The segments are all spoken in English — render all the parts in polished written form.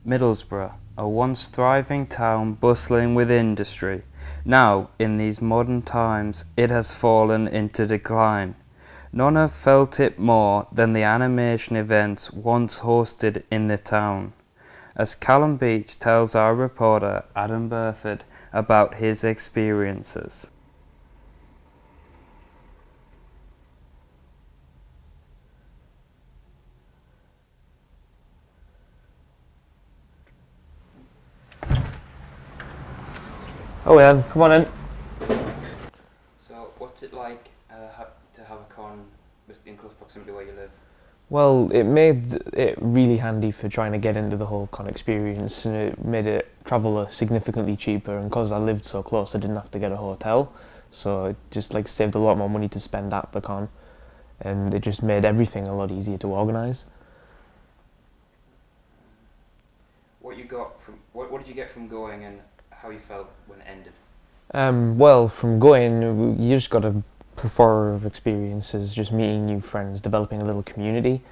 Middlesbrough, a once thriving town bustling with industry, now, in these modern times, it has fallen into decline. None have felt it more than the animation events once hosted in the town. As Callum Beach tells our reporter Adam Burford about his experiences. Oh yeah, come on in. So, what's it like to have a con in close proximity where you live? Well, it made it really handy for trying to get into the whole con experience, and it made it travel significantly cheaper. And because I lived so close, I didn't have to get a hotel, so it just saved a lot more money to spend at the con, and it just made everything a lot easier to organise. What did you get from going, and how you felt when it ended? Well, from going, you just got a plethora of experiences, just meeting new friends, developing a little community,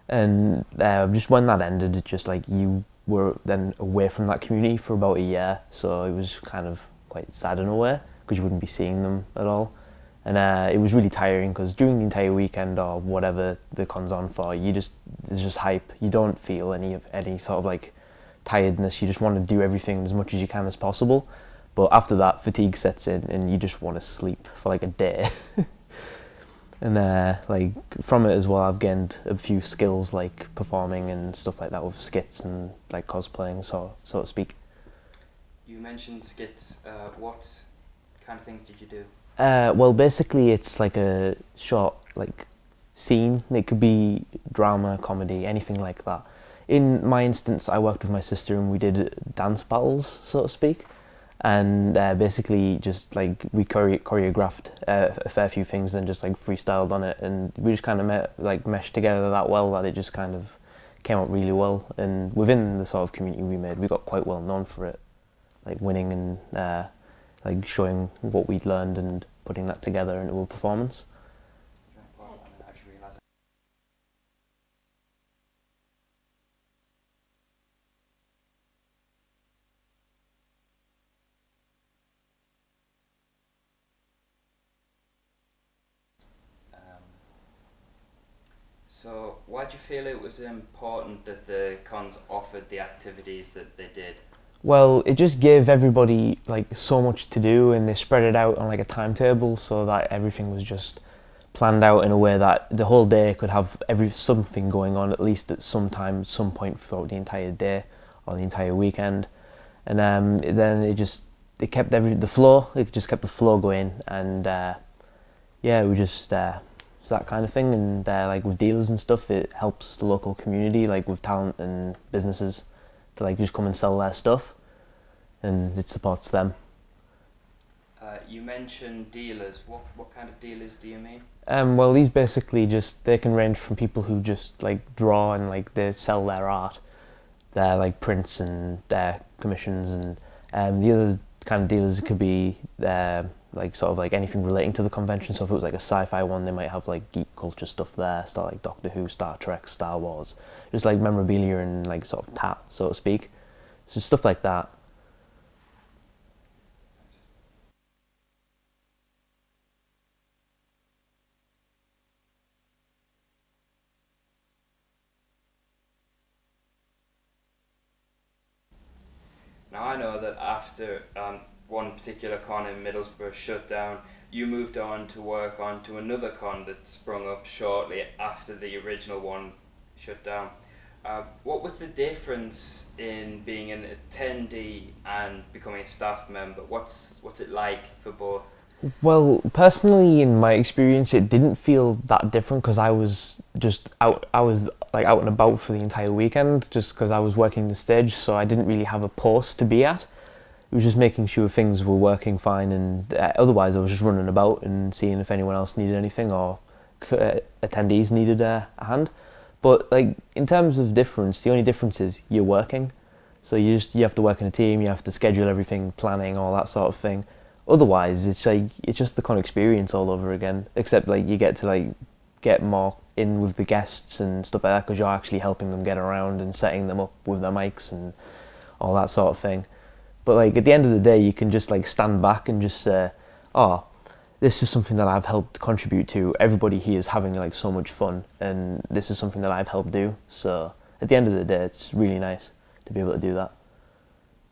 and just when that ended, it just you were then away from that community for about a year, so it was kind of quite sad in a way because you wouldn't be seeing them at all, and it was really tiring because during the entire weekend or whatever the con's on for, there's just hype. You don't feel any sort of tiredness. You just want to do everything as much as you can as possible. But after that, fatigue sets in, and you just want to sleep for a day. And from it as well, I've gained a few skills like performing and stuff like that with skits and cosplaying, so to speak. You mentioned skits. What kind of things did you do? Well, basically, it's a short scene. It could be drama, comedy, anything like that. In my instance, I worked with my sister and we did dance battles, so to speak. And basically just we choreographed a fair few things and just freestyled on it, and we just kind of meshed together that well that it just kind of came out really well. And within the sort of community we made, we got quite well known for it, winning and showing what we'd learned and putting that together into a performance. So, why do you feel it was important that the cons offered the activities that they did? Well, it just gave everybody so much to do, and they spread it out on a timetable so that everything was just planned out in a way that the whole day could have something going on at least at some time, some point throughout the entire day or the entire weekend. And then it kept the flow. It just kept the flow going, and we just. It's that kind of thing, and with dealers and stuff, it helps the local community, with talent and businesses, to just come and sell their stuff, and it supports them. You mentioned dealers. What kind of dealers do you mean? Well, these basically they can range from people who just draw and they sell their art, their prints and their commissions, and the other kind of dealers could be anything relating to the convention. So if it was a sci-fi one, they might have geek culture stuff there, stuff like Doctor Who, Star Trek, Star Wars, just memorabilia and sort of tat, so to speak. So stuff like that. Now I know that after one particular con in Middlesbrough shut down, you moved on to work on to another con that sprung up shortly after the original one shut down. What was the difference in being an attendee and becoming a staff member? What's it like for both? Well, personally, in my experience, it didn't feel that different because I was just out. I was out and about for the entire weekend, just because I was working the stage, so I didn't really have a post to be at. It was just making sure things were working fine, and otherwise I was just running about and seeing if anyone else needed anything or attendees needed a hand. But in terms of difference, the only difference is you're working, so you have to work in a team, you have to schedule everything, planning, all that sort of thing. Otherwise, it's just the con experience all over again, except you get to get more in with the guests and stuff like that, because you're actually helping them get around and setting them up with their mics and all that sort of thing. But like at the end of the day, you can just like stand back and just say, oh, this is something that I've helped contribute to. Everybody here is having like so much fun, and this is something that I've helped do. So at the end of the day, it's really nice to be able to do that.